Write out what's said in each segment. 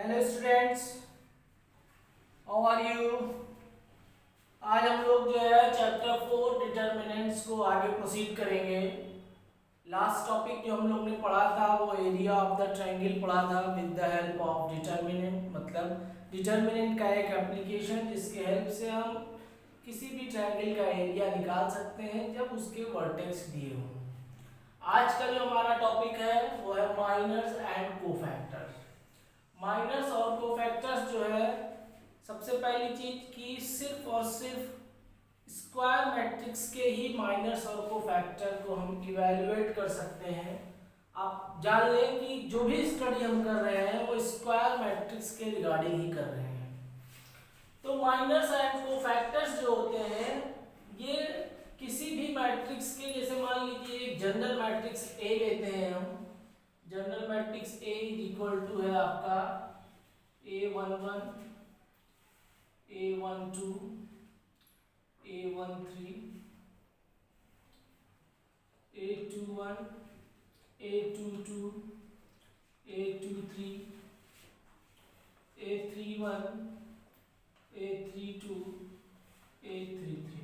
Hello students, how are you. आज हम लोग जो है चैप्टर 4 डिटर्मिनेंट्स को आगे प्रोसीड करेंगे। लास्ट टॉपिक जो हम लोग ने पढ़ा था वो एरिया ऑफ द ट्रायंगल पढ़ा था with the help of determinant, मतलब डिटर्मिनेंट का एक एप्लीकेशन जिसके हेल्प से हम किसी भी ट्रायंगल का एरिया निकाल सकते हैं जब उसके वर्टेक्स दिए हों। आज का जो हमारा टॉपिक है वो है माइनर्स एंड कोफैक्टर्स। माइनर्स और कोफैक्टर्स जो है, सबसे पहली चीज कि सिर्फ और सिर्फ स्क्वायर मैट्रिक्स के ही माइनर्स और कोफैक्टर को हम इवैल्यूएट कर सकते हैं। आप जान लें कि जो भी स्टडी हम कर रहे हैं वो स्क्वायर मैट्रिक्स के रिगार्डिंग ही कर रहे हैं। तो माइनर्स एंड कोफैक्टर्स जो होते हैं ये किसी भी मैट्रिक्स के, जैसे मान लीजिए एक जनरल मैट्रिक्स ए लेते हैं हम। General matrix A is equal to है आपका A11, A12, A13, A21, A22, A23, A31, A32, A33।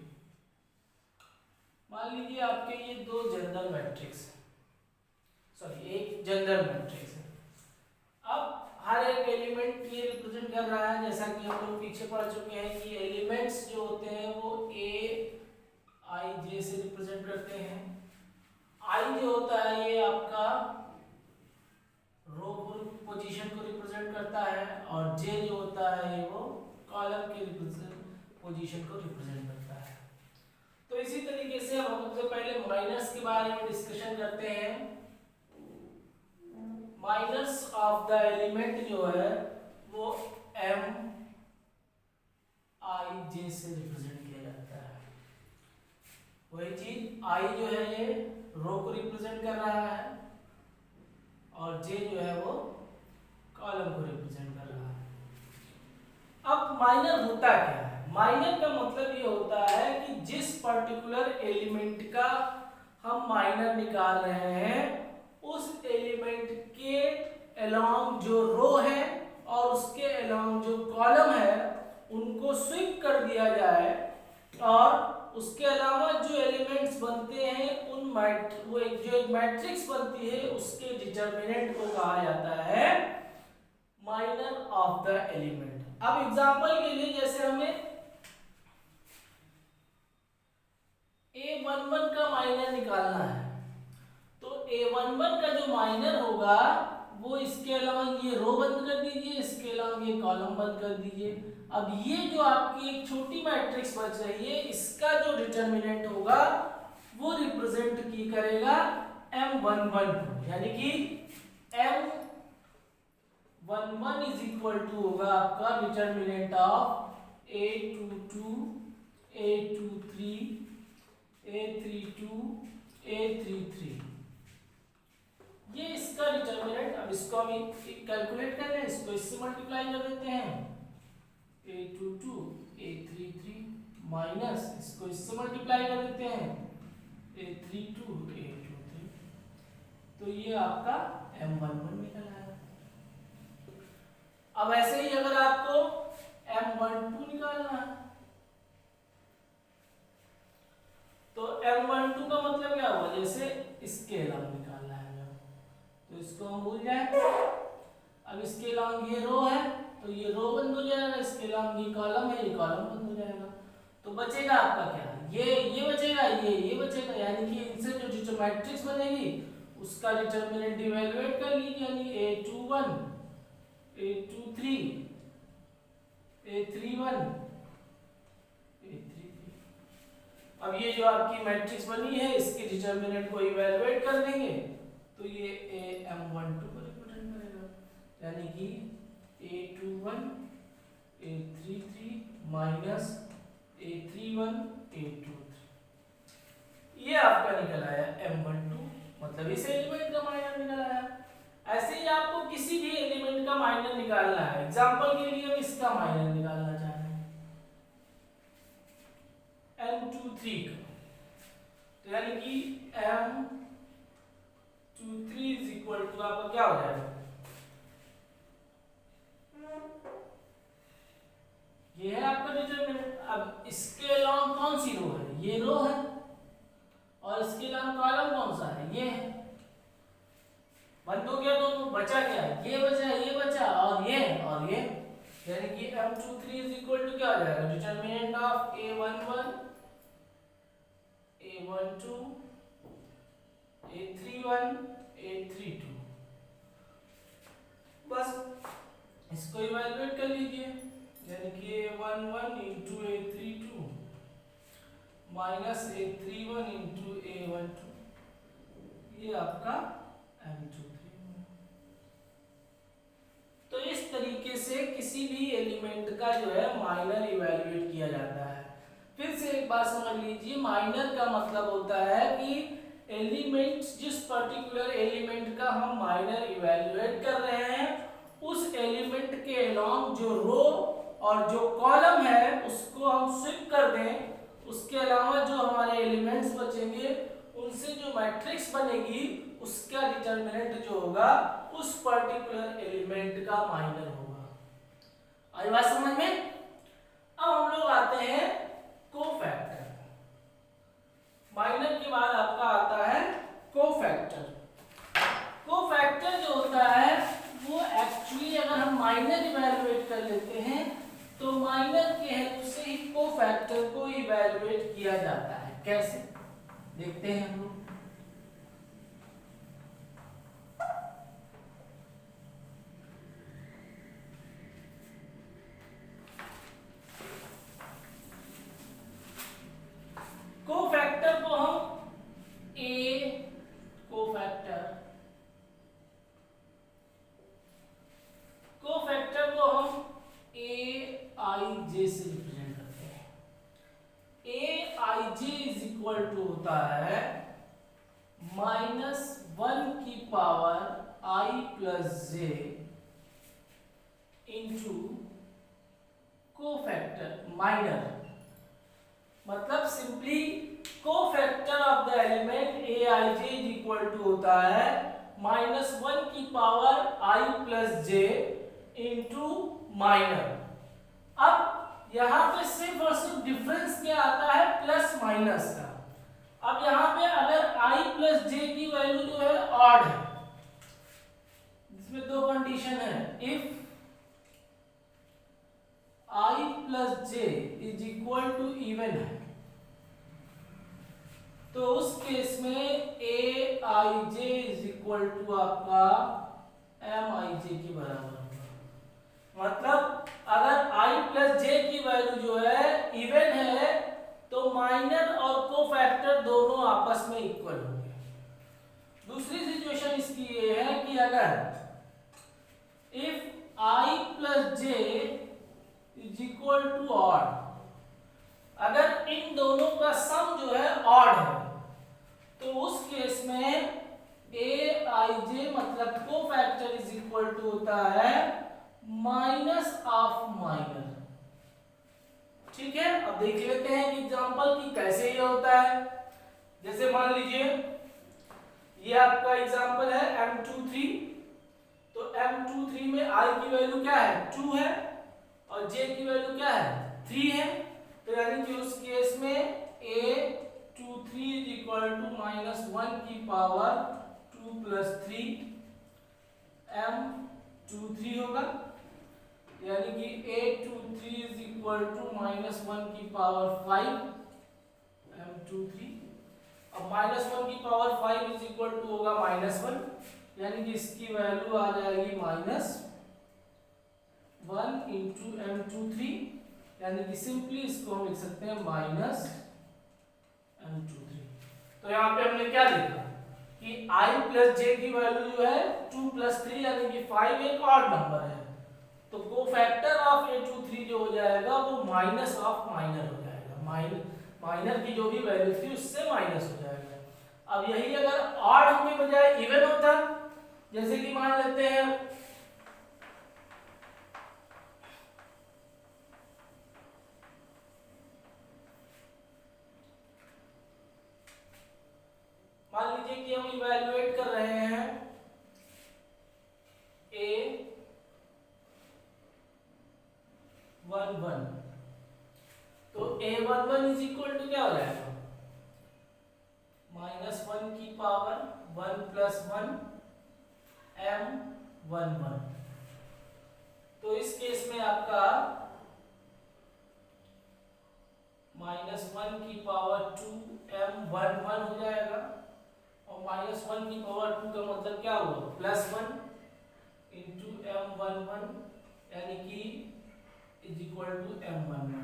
मान लीजिए आपके ये दो जनरल मैट्रिक्स है, सॉरी एक जनरल मैट्रिक्स है। अब हर एक एलिमेंट ये रिप्रेजेंट कर रहा है, जैसा कि हम लोग पीछे पढ़ चुके हैं कि एलिमेंट्स जो होते हैं वो ए आई जे से रिप्रेजेंट करते हैं। आई जो होता है ये आपका रो पोजीशन को रिप्रेजेंट करता है और जे जो होता है ये वो कॉलम के पोजीशन को रिप्रेजेंट करता है। तो इसी तरीके से हम सबसे पहले माइनस के बारे में डिस्कशन करते हैं। माइनस ऑफ द एलिमेंट जो है वो एम आई जे से रिप्रेजेंट किया जाता है। वही चीज आई जो है ये रो को रिप्रेजेंट कर रहा है और जे जो है वो कॉलम को रिप्रेजेंट कर रहा है। अब माइनर होता क्या है? माइनर का मतलब ये होता है कि जिस पर्टिकुलर एलिमेंट का हम माइनर निकाल रहे हैं उस एलिमेंट के अलोंग जो रो है और उसके अलोंग जो कॉलम है उनको स्विप कर दिया जाए और उसके अलावा जो एलिमेंट्स बनते हैं उन वो जो एक मैट्रिक्स बनती है उसके डिटर्मिनेंट को कहा जाता है माइनर ऑफ द एलिमेंट। अब एग्जांपल के लिए जैसे हमें A11 का माइनर निकालना है तो A11 का जो माइनर होगा वो इसके अलावा ये रो बंद कर दीजिए, इसके अलावा ये कॉलम बंद कर दीजिए। अब ये जो आपकी एक छोटी मैट्रिक्स बच रही है इसका जो डिटर्मिनेंट होगा वो रिप्रेजेंट की करेगा M11 को, यानी कि M11 इज इक्वल टू होगा आपका determinant of A22, A23, A32, A33। ये इसका डिटर्मिनेंट। अब इसको हम कैलकुलेट कर लें, इसको इससे मल्टीप्लाई कर देते हैं A22, A33 माइनस इसको इससे मल्टीप्लाई कर देते हैं A32, A23। तो ये आपका M11 निकल आया। अब ऐसे ही अगर आपको M12 निकालना है तो M12 का मतलब क्या हुआ, जैसे इसके अलावा निकालना है तो इसको हम भूल जाए। अब इसके अलावा ये रो है तो ये रो बंद हो जाएगा, इसके अलावा ये कॉलम है, ये कॉलम बंद हो जाएगा। तो बचेगा आपका क्या, ये बचेगा, ये बचेगा, यानी कि इनसे जो मैट्रिक्स बनेगी उसका डिटर्मिनेंट इवैल्यूएट कर लीजिए, यानी A21, A23, A31, A33। अब ये जो आपकी मैट्रिक्स बनी है इसके डिटर्मिनेंट को इवैल्यूएट कर देंगे तो ये M12 को रिप्रेजेंट करेगा, यानी कि A21, A33 minus A31, A23। ये आपका निकल आया M12, मतलब इस एलिमेंट का माइनर निकल आया। ऐसे ही आपको किसी भी एलिमेंट का माइनर निकालना है। एग्जांपल के लिए हम इसका माइनर निकालना चाह रहे हैं M23 का, तो यानी कि M23 इज इक्वल टू आपका क्या हो जाएगा ये है आपका डिटरमिनेंट। अब इसके अलावा कौन सी रो है? ये रो है। और इसके अलावा कॉलम कौन सा है? ये है। बंद हो गया दोनों, बचा क्या? ये बचा, ये बचा और ये और ये। यानी कि M23 इज इक्वल टू क्या हो जाएगा? Determinant of A11 A12 A31 A32। बस इसको इवैल्यूएट कर लीजिए। यानी कि A11 into A32 minus A31 into A12, ये आपका M23। तो इस तरीके से किसी भी एलिमेंट का जो है माइनर इवैल्यूएट किया जाता है। फिर से एक बात समझ लीजिए, माइनर का मतलब होता है कि एलिमेंट, जिस पर्टिकुलर एलिमेंट का हम माइनर इवैल्यूएट कर रहे हैं उस एलिमेंट के अलोंग जो रो और जो कॉलम है उसको हम स्विप कर दें। उसके अलावा जो हमारे एलिमेंट्स बचेंगे उनसे जो मैट्रिक्स बनेगी उसका डिटरमिनेंट जो होगा उस पर्टिकुलर एलिमेंट का माइनर होगा। आई बात समझ में? अब हम लोग आते हैं कोफैक्टर। माइनर के बाद आपका आता है कोफैक्टर। कोफैक्टर जो होता है वो एक्चुअली अगर हम माइनर इवैल्यूएट कर लेते हैं तो माइनर के हेल्प से ही कोफैक्टर को इवैल्यूएट किया जाता है। कैसे देखते हैं हम लोग। कोफैक्टर को हम कोफैक्टर को हम AIJ से रिप्रेजेंट करते हैं। AIJ इज इक्वल टू होता है -1 की power I plus J into cofactor minor. मतलब simply cofactor of the element AIJ is equal to होता है -1 की power I plus J into minor. अब यहाँ पे सिर्फ और सिर्फ डिफरेंस क्या आता है? प्लस माइनस का। अब यहाँ पे अगर I प्लस J की वैल्यू जो है ऑड है, इसमें दो कंडीशन है। If I plus J is equal to even है तो उस केस में AIJ इज इक्वल टू आपका MIJ के बराबर होगा। मतलब अगर I प्लस J की वैल्यू जो है इवन है तो माइनर और कोफैक्टर दोनों आपस में इक्वल होंगे। दूसरी सिचुएशन इसकी ये है कि अगर if I plus J is equal to odd, अगर इन दोनों का सम जो है ऑड है तो उस केस में AIJ मतलब कोफैक्टर इज इक्वल टू होता है माइनस ऑफ माइनर। ठीक है, अब देख लेते हैं एग्जांपल कि कैसे ये होता है। जैसे मान लीजिए ये आपका एग्जांपल है M23, तो M23 में I की वैल्यू क्या है? 2 है और J की वैल्यू क्या है? 3 है। तो यानी कि उस केस में A23 इज इक्वल टू -1 की पावर 2 प्लस 3 M23 होगा। यानी कि A23 इज इक्वल टू -1 की पावर 5 M23। अब -1 की पावर 5 इज इक्वल टू होगा -1, यानी कि इसकी वैल्यू आ जाएगी -1 इंटू M23। यानी कि सिंपली इसको हम लिख सकते हैं -M23। तो यहाँ पे हमने क्या देखा कि I प्लस J की वैल्यू जो है 2 प्लस 3 यानी कि 5 एक ऑड नंबर है, तो कोफैक्टर ऑफ A23 जो हो जाएगा वो माइनस ऑफ माइनर हो जाएगा। माइनर की जो भी वैल्यू थी उससे माइनस हो जाएगा। अब यही अगर ऑड के बजाय इवन होता, जैसे कि मान लेते हैं कि हम इवैल्यूएट कर रहे हैं A11 a11 is equal to क्या हो जाएगा, -1 की पावर 1 + 1 m11। तो इस केस में आपका -1 की पावर 2 m11 हो जाएगा, और -1 की पावर 2 का मतलब क्या हुआ, +1 इंटू m11, यानी कि इज इक्वल टू m11।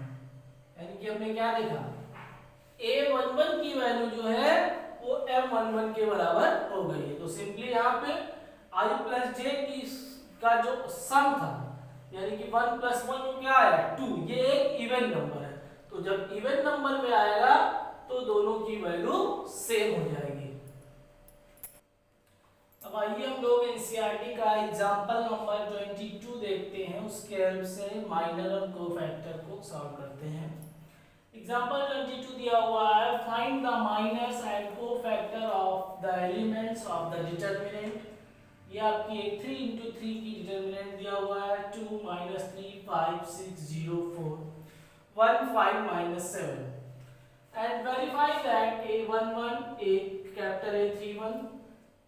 यानी कि हमने क्या देखा, a11 की वैल्यू जो है वो m11 के बराबर हो गई है। तो सिंपली यहाँ पे i + j की का जो सम था, यानी कि 1 + 1 क्या आया 2, ये एक इवन नंबर है। तो जब इवन नंबर में आएगा तो दोनों की वैल्यू सेम हो जाएगी। अब आइए हम लोग एनसीईआरटी का एग्जांपल नंबर 22 देखते हैं, उसके हेल्प से माइनर और कोफैक्टर को सॉल्व करते हैं। एग्जांपल 22 दिया हुआ है, find the minors and cofactor of the elements of the determinant. ये आपकी एक 3 × 3 की डिटरमिनेंट दिया हुआ है, 2 - 3 5 6 0 4 1 5 - 7, and verify that a11 a capital A31,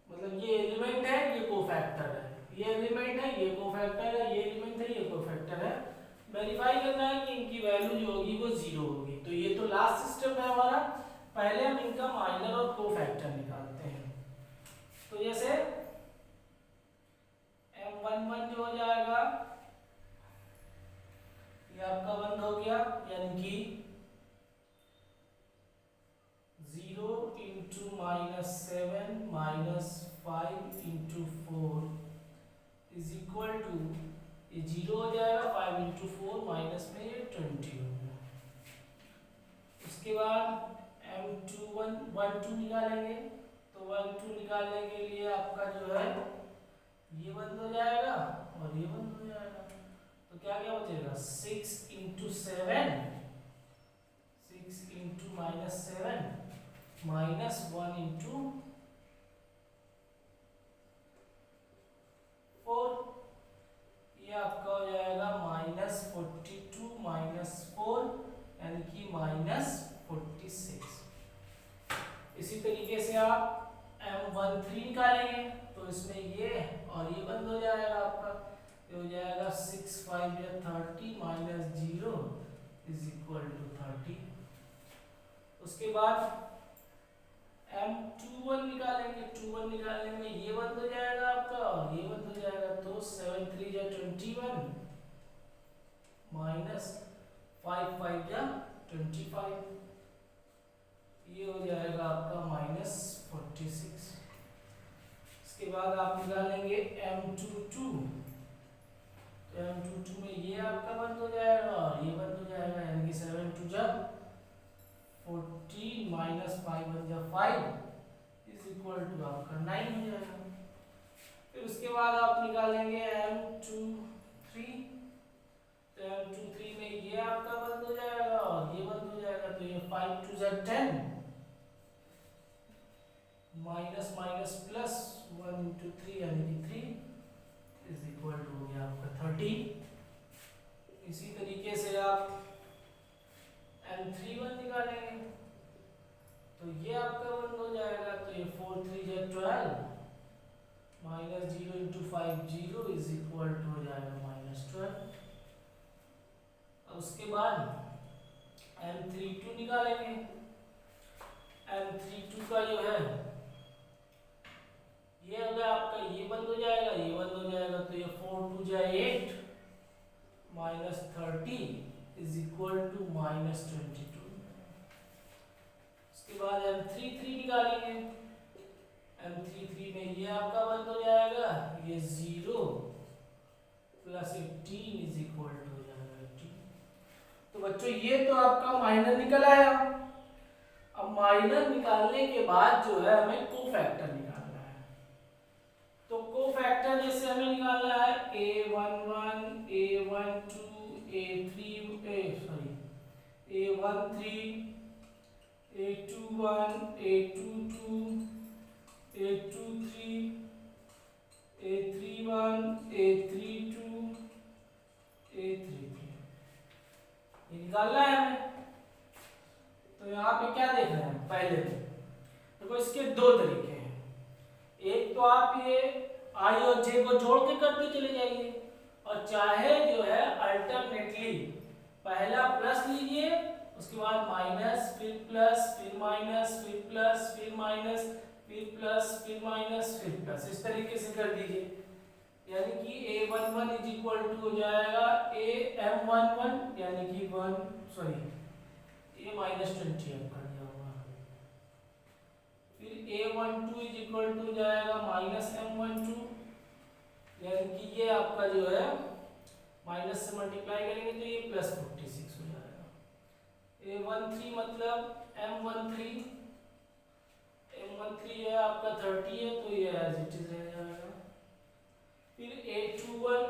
मतलब ये एलिमेंट है, ये कोफैक्टर है, ये एलिमेंट है, ये कोफैक्टर है, ये एलिमेंट है, ये कोफैक्टर है। वेरीफाई करना है कि इनकी वैल्यू जो होगी वो 0 होगी। तो ये तो लास्ट स्टेप है हमारा, पहले हम इनका माइनर और कोफैक्टर निकालते हैं। तो जैसे m11 जो हो जाएगा, ये आपका बंद हो गया, यानी कि 0 × -7 - 5 × 4 इज इक्वल टू, ये 0 हो जाएगा, 5 × 4 माइनस में ये 20 हो गया। उसके बाद m21 1 2 निकालेंगे, तो 1 2 निकालने के लिए आपका जो है ये बंद हो जाएगा और ये बंद हो जाएगा। तो क्या क्या बचेगा, 6 × 7 6 × -7 -1 × 4, ये आपका हो जाएगा -42 - 4, यानी कि -46। इसी तरीके से आप m13 निकालेंगे, तो इसमें ये और ये बंद हो जाएगा आपका, ये हो जाएगा 6 5 या 30 -0 इज इक्वल टू 30। उसके बाद m21 निकालेंगे, 21 निकालने में ये बंद हो जाएगा आपका और ये बंद हो जाएगा, तो 7 3 या 21 -5 5 या 25, ये हो जाएगा आपका -46। इसके बाद आप निकालेंगे m22, तो m22 में ये आपका बंद हो जाएगा और ये बंद हो जाएगा, यानी कि 7 2 जा 14 -5 1 जा 5 इज इक्वल टू आपका 9 हो जाएगा। फिर उसके बाद आप निकालेंगे m23, तो m23 में ये आपका बंद हो जाएगा और ये बंद हो जाएगा, तो ये 5 2 जा 10 माइनस माइनस प्लस 1 × 3 यानी कि 3 इज इक्वल टू हो गया आपका 30। इसी तरीके से आप m31 निकालेंगे, तो ये आपका बंद हो जाएगा, तो ये 4 3 या 12 -0 × 5 0 इज इक्वल टू हो जाएगा -12। उसके बाद m32 निकालेंगे, m32 का जो है ये अगर आपका ये बंद हो जाएगा, ये बंद हो जाएगा, तो ये 4 2 जा 8 -30 इज इक्वल टू -22। उसके बाद m33 निकालेंगे, m33 में ये आपका बंद हो जाएगा, ये 0 + 18 इज इक्वल टू हो जाएगा 18। तो बच्चों ये तो आपका माइनर निकल आया। अब माइनर निकालने के बाद जो है हमें कोफैक्टर निकालना है। तो कोफैक्टर जैसे हमें निकालना है a11 a12 a13 a21 a22 a23 a31 a32 a33 ये निकालना है हमें। तो यहाँ पे क्या देख रहे हैं पहले देखो, इसके दो तरीके हैं। एक तो आप ये आई और जे को जोड़ के करते चले जाइए, और चाहे जो है अल्टरनेटली पहला प्लस लीजिए, उसके बाद माइनस, फिर प्लस, फिर माइनस, फिर प्लस, फिर माइनस, फिर प्लस, फिर माइनस, फिर प्लस, इस तरीके से कर दीजिए। यानी कि a11 इज इक्वल टू हो जाएगा am11 यानी कि a माइनस 20 एम कर दिया होगा। फिर a12 इज इक्वल टू जाएगा माइनस m12 यानी कि ये आपका जो है माइनस से मल्टीप्लाई करेंगे तो ये प्लस 46 हो जाएगा। a13 मतलब m13 जो है आपका 30 है तो ये एज इट इज रह जाएगा। फिर a21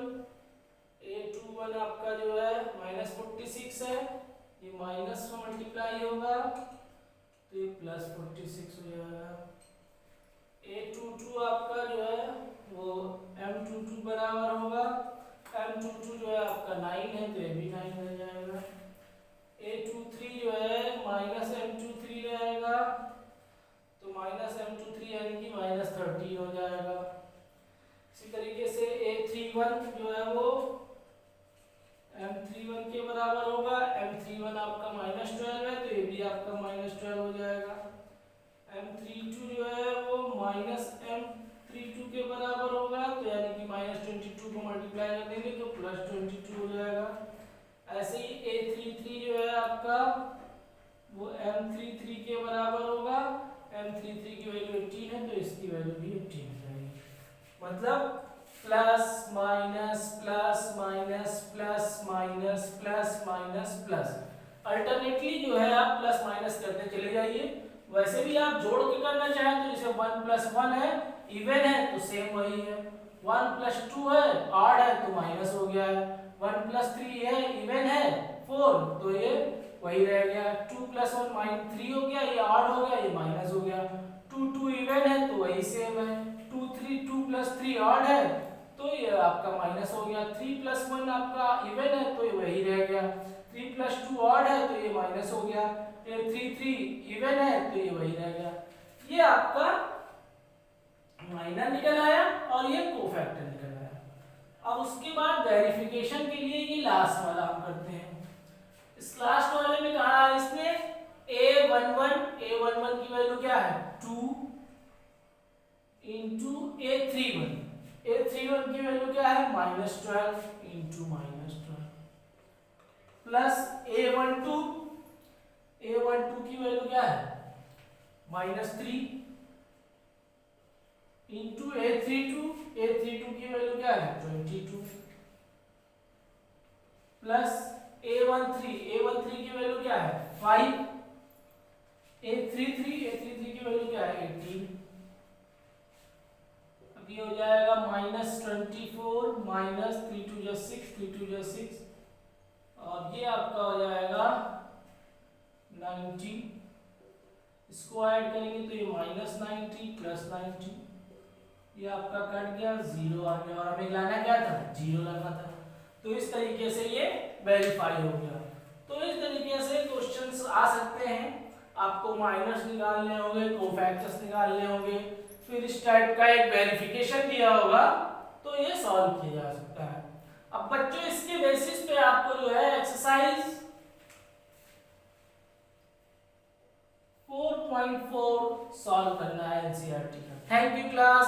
आपका जो है माइनस 46 है, ये माइनस में मल्टीप्लाई होगा तो ये प्लस 46 हो जाएगा। a22 आपका जो है वो m22 बराबर होगा, m22 जो है आपका 9 है तो ये भी 9 हो जाएगा। a23 जो है माइनस m23 रहेगा तो माइनस m23 यानी कि माइनस 30 हो जाएगा। इसी तरीके से a31 जो है वो m31 के बराबर होगा, m31 आपका माइनस 12 है तो ये भी आपका माइनस 12 हो जाएगा। m32 जो है वो माइनस m32 के बराबर होगा तो यानी कि माइनस 22 को मल्टीप्लाई कर देंगे तो प्लस 22 हो जाएगा। ऐसे ही a33 जो है आपका वो m33 के बराबर होगा, m33 की वैल्यू 18 है तो इसकी वैल्यू भी 18 हो जाएगी। मतलब plus minus plus minus plus minus plus minus plus, alternately जो है आप प्लस माइनस करते चले जाइए। वैसे भी आप जोड़ के करना चाहें तो जैसे 1 + 1 है इवन है तो सेम वही है, 1 + 2 है ऑड है तो माइनस हो गया है, 1 + 3 है इवन है 4 तो ये वही रह गया, 2 + 1 3 हो गया, ये ऑड हो गया, ये माइनस हो गया, 2 2 इवन है तो वही सेम है, 2 + 3 ऑड है तो ये आपका माइनस हो गया, 3 + 1 आपका इवन है तो ये वही रह गया, 3 + 2 ऑड है तो ये माइनस हो गया, ये 3 इवन है तो ये वही रह गया। ये आपका माइनर निकल आया और ये कोफैक्टर निकल आया। अब उसके बाद वेरिफिकेशन के लिए ये लास्ट वाला हम करते हैं। इस लास्ट वाले में कहा है इसने a11 की वैल्यू क्या है 2 इंटू a31 की वैल्यू क्या है -12 इंटू -12 प्लस a12 की वैल्यू क्या है -3 इंटू a32 की वैल्यू क्या है 22 प्लस a13 की वैल्यू क्या है 5, a33 की वैल्यू क्या है 18। अब ये हो जाएगा -24 -3 2 6 3 2 6 और ये आपका हो जाएगा 90। इसको ऐड करेंगे तो ये -90 प्लस 90, ये आपका कट गया 0 आ गया और हमें लाना क्या था 0 लाना था। तो इस तरीके से ये वेरीफाई हो गया। तो इस तरीके से क्वेश्चंस आ सकते हैं, आपको माइनस निकालने होंगे, कोफैक्टर्स निकालने होंगे, फिर इस टाइप का एक वेरिफिकेशन दिया होगा तो ये सॉल्व किया जा सकता है। अब बच्चों इसके बेसिस पे आपको जो है एक्सरसाइज 4.4 सॉल्व करना है एनसीईआरटी का। Thank you class.